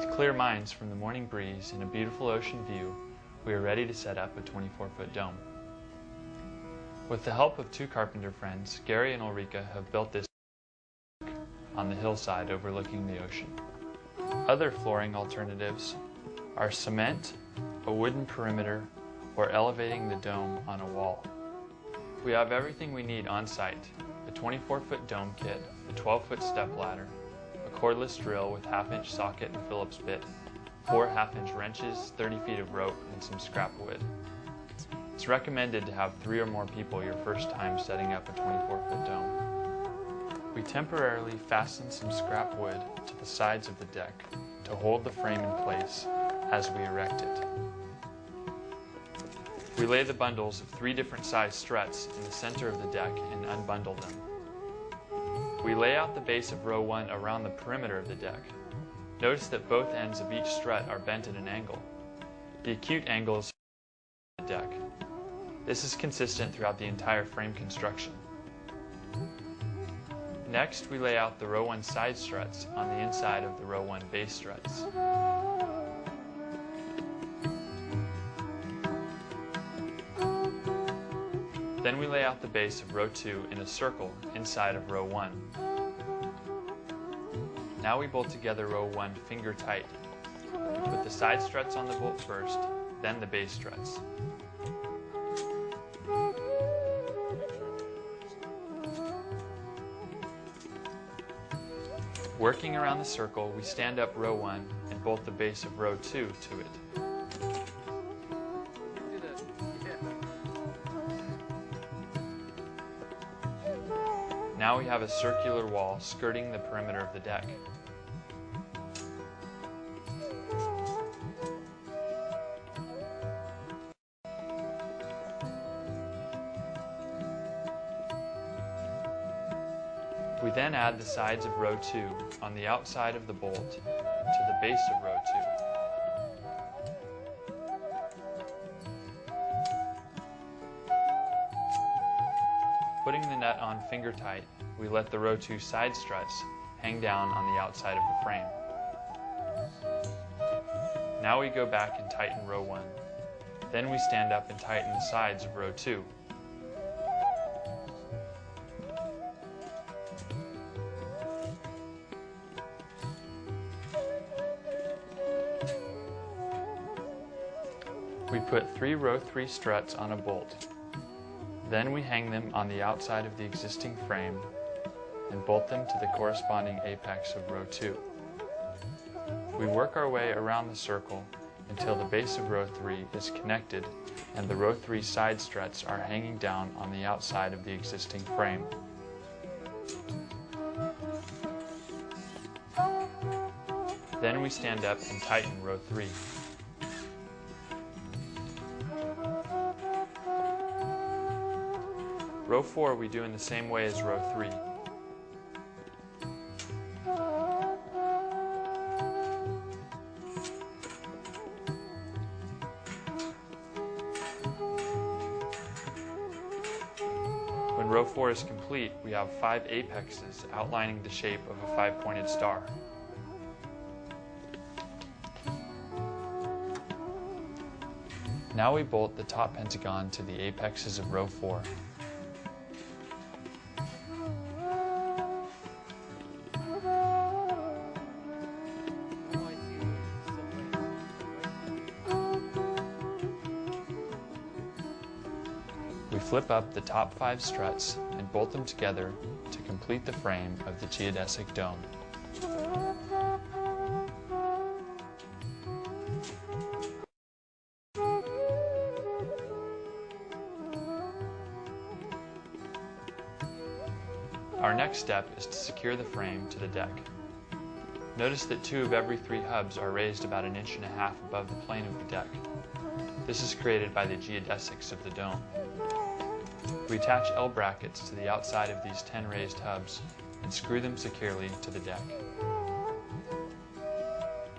With clear minds from the morning breeze and a beautiful ocean view, we are ready to set up a 24-foot dome. With the help of two carpenter friends, Gary and Ulrika have built this on the hillside overlooking the ocean. Other flooring alternatives are cement, a wooden perimeter, or elevating the dome on a wall. We have everything we need on site: a 24-foot dome kit, a 12-foot step ladder, a cordless drill with half-inch socket and Phillips bit, 4 half-inch wrenches, 30 feet of rope, and some scrap wood. It's recommended to have 3 or more people your first time setting up a 24-foot dome. We temporarily fasten some scrap wood to the sides of the deck to hold the frame in place as we erect it. We lay the bundles of 3 different size struts in the center of the deck and unbundle them. We lay out the base of row 1 around the perimeter of the deck. Notice that both ends of each strut are bent at an angle. The acute angle is the deck. This is consistent throughout the entire frame construction. Next, we lay out the row 1 side struts on the inside of the row 1 base struts. Then we lay out the base of row 2 in a circle inside of row 1. Now we bolt together row 1 finger tight. We put the side struts on the bolt first, then the base struts. Working around the circle, we stand up row 1 and bolt the base of row 2 to it. Now we have a circular wall skirting the perimeter of the deck. We then add the sides of row 2 on the outside of the bolt to the base of row 2. Putting the nut on finger tight, we let the row 2 side struts hang down on the outside of the frame. Now we go back and tighten row 1. Then we stand up and tighten the sides of row 2. We put 3 row 3 struts on a bolt. Then we hang them on the outside of the existing frame and bolt them to the corresponding apex of row 2. We work our way around the circle until the base of row 3 is connected and the row 3 side struts are hanging down on the outside of the existing frame. Then we stand up and tighten row 3. Row 4 we do in the same way as row 3. When row 4 is complete, we have 5 apexes outlining the shape of a 5-pointed star. Now we bolt the top pentagon to the apexes of row 4. We flip up the top 5 struts and bolt them together to complete the frame of the geodesic dome. Our next step is to secure the frame to the deck. Notice that 2 of every 3 hubs are raised about 1.5 inches above the plane of the deck. This is created by the geodesics of the dome. We attach L brackets to the outside of these 10 raised hubs and screw them securely to the deck.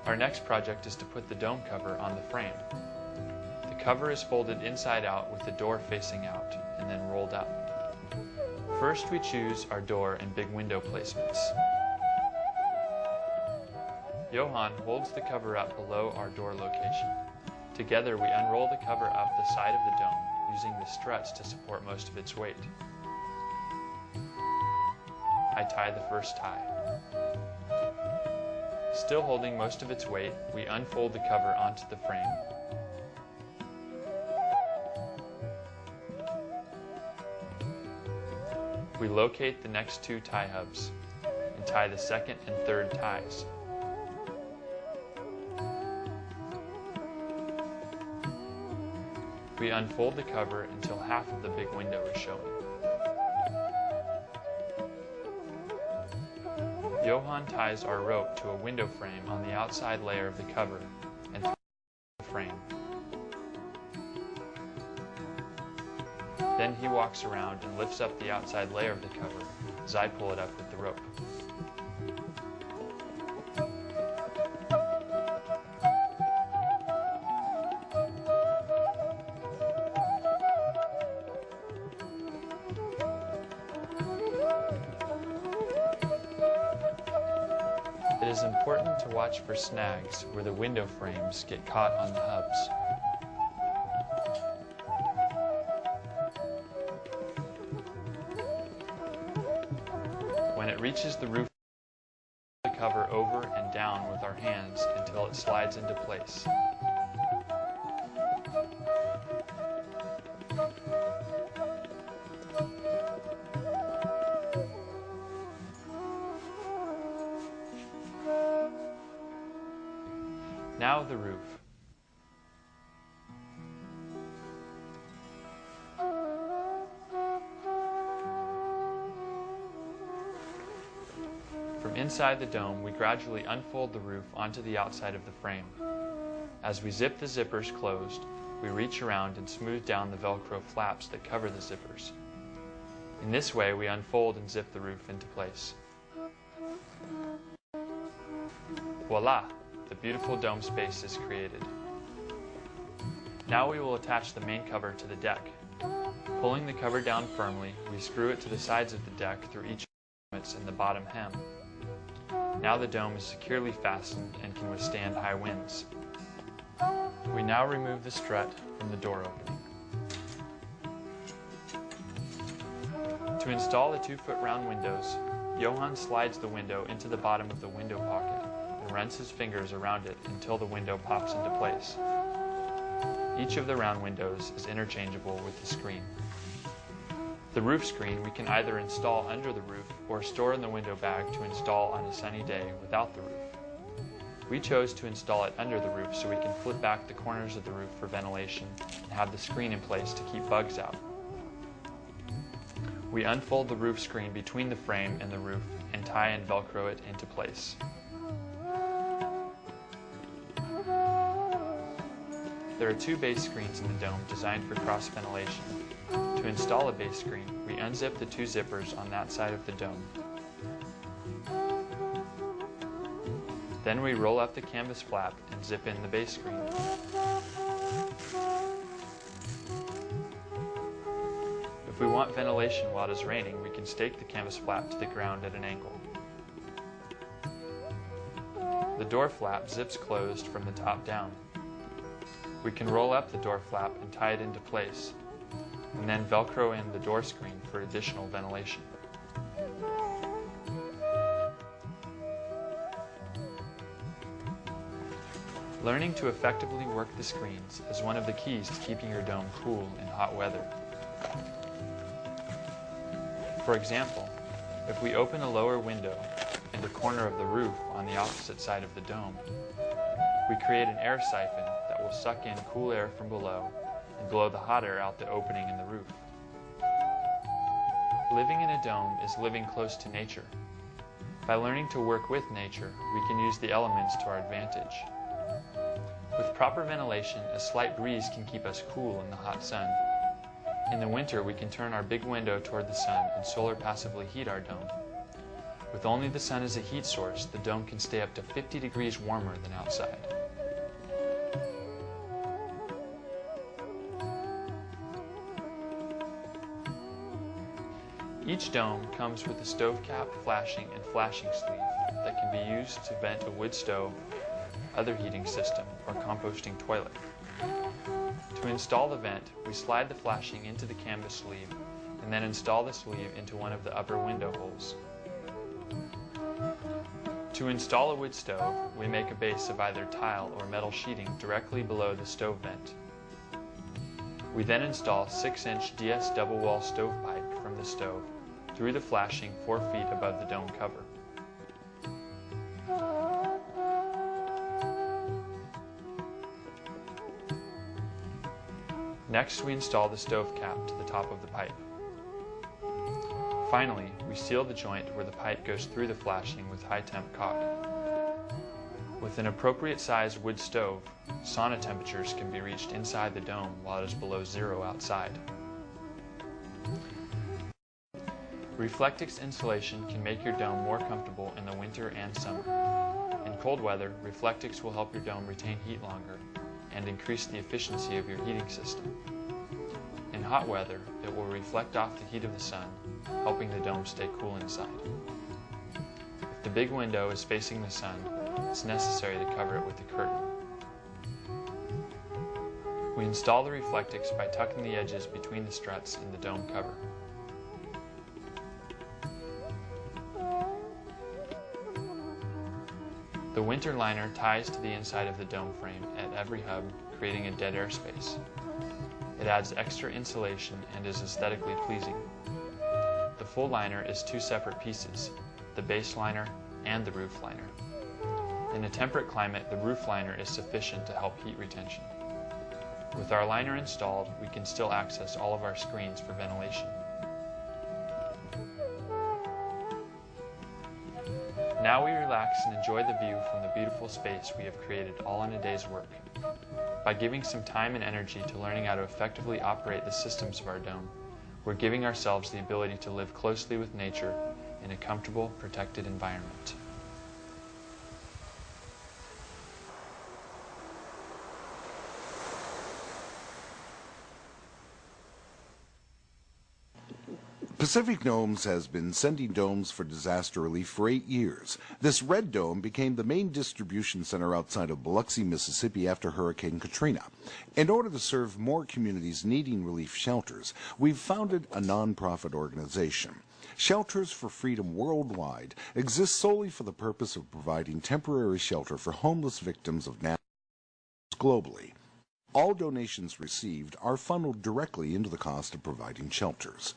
Our next project is to put the dome cover on the frame. The cover is folded inside out with the door facing out and then rolled up. First, we choose our door and big window placements. Johann holds the cover up below our door location. Together we unroll the cover up the side of the dome, using the struts to support most of its weight. I tie the first tie. Still holding most of its weight, we unfold the cover onto the frame. We locate the next two tie hubs and tie the second and third ties. We unfold the cover until half of the big window is showing. Johann ties our rope to a window frame on the outside layer of the cover and through the frame. Then he walks around and lifts up the outside layer of the cover as I pull it up with the rope. It is important to watch for snags where the window frames get caught on the hubs. When it reaches the roof, we pull the cover over and down with our hands until it slides into place. Now the roof. From inside the dome, we gradually unfold the roof onto the outside of the frame. As we zip the zippers closed, we reach around and smooth down the Velcro flaps that cover the zippers. In this way, we unfold and zip the roof into place. Voila! The beautiful dome space is created. Now we will attach the main cover to the deck. Pulling the cover down firmly, we screw it to the sides of the deck through each elements in the bottom hem. Now the dome is securely fastened and can withstand high winds. We now remove the strut from the door opening. To install the 2-foot round windows, Johann slides the window into the bottom of the window pocket and runs his fingers around it until the window pops into place. Each of the round windows is interchangeable with the screen. The roof screen we can either install under the roof or store in the window bag to install on a sunny day without the roof. We chose to install it under the roof so we can flip back the corners of the roof for ventilation and have the screen in place to keep bugs out. We unfold the roof screen between the frame and the roof and tie and Velcro it into place. There are 2 base screens in the dome designed for cross ventilation. To install a base screen, we unzip the 2 zippers on that side of the dome. Then we roll up the canvas flap and zip in the base screen. If we want ventilation while it is raining, we can stake the canvas flap to the ground at an angle. The door flap zips closed from the top down. We can roll up the door flap and tie it into place, and then Velcro in the door screen for additional ventilation. Learning to effectively work the screens is one of the keys to keeping your dome cool in hot weather. For example, if we open a lower window in the corner of the roof on the opposite side of the dome, we create an air siphon that will suck in cool air from below and blow the hot air out the opening in the roof. Living in a dome is living close to nature. By learning to work with nature, we can use the elements to our advantage. With proper ventilation, a slight breeze can keep us cool in the hot sun. In the winter, we can turn our big window toward the sun and solar passively heat our dome. With only the sun as a heat source, the dome can stay up to 50 degrees warmer than outside. Each dome comes with a stove cap, flashing, and flashing sleeve that can be used to vent a wood stove, other heating system, or composting toilet. To install the vent, we slide the flashing into the canvas sleeve and then install the sleeve into one of the upper window holes. To install a wood stove, we make a base of either tile or metal sheeting directly below the stove vent. We then install 6-inch DS double wall stovepipe from the stove through the flashing 4 feet above the dome cover. Next, we install the stove cap to the top of the pipe. Finally, we seal the joint where the pipe goes through the flashing with high-temp caulk. With an appropriate sized wood stove, sauna temperatures can be reached inside the dome while it is below zero outside. Reflectix insulation can make your dome more comfortable in the winter and summer. In cold weather, Reflectix will help your dome retain heat longer and increase the efficiency of your heating system. In hot weather, it will reflect off the heat of the sun, helping the dome stay cool inside. If the big window is facing the sun, it's necessary to cover it with a curtain. We install the Reflectix by tucking the edges between the struts in the dome cover. The winter liner ties to the inside of the dome frame at every hub, creating a dead air space. It adds extra insulation and is aesthetically pleasing. The full liner is 2 separate pieces, the base liner and the roof liner. In a temperate climate, the roof liner is sufficient to help heat retention. With our liner installed, we can still access all of our screens for ventilation. Now we relax and enjoy the view from the beautiful space we have created all in a day's work. By giving some time and energy to learning how to effectively operate the systems of our dome, we're giving ourselves the ability to live closely with nature in a comfortable, protected environment. Pacific Domes has been sending domes for disaster relief for 8 years. This red dome became the main distribution center outside of Biloxi, Mississippi after Hurricane Katrina. In order to serve more communities needing relief shelters, we've founded a nonprofit organization. Shelters for Freedom Worldwide exists solely for the purpose of providing temporary shelter for homeless victims of natural disasters globally. All donations received are funneled directly into the cost of providing shelters.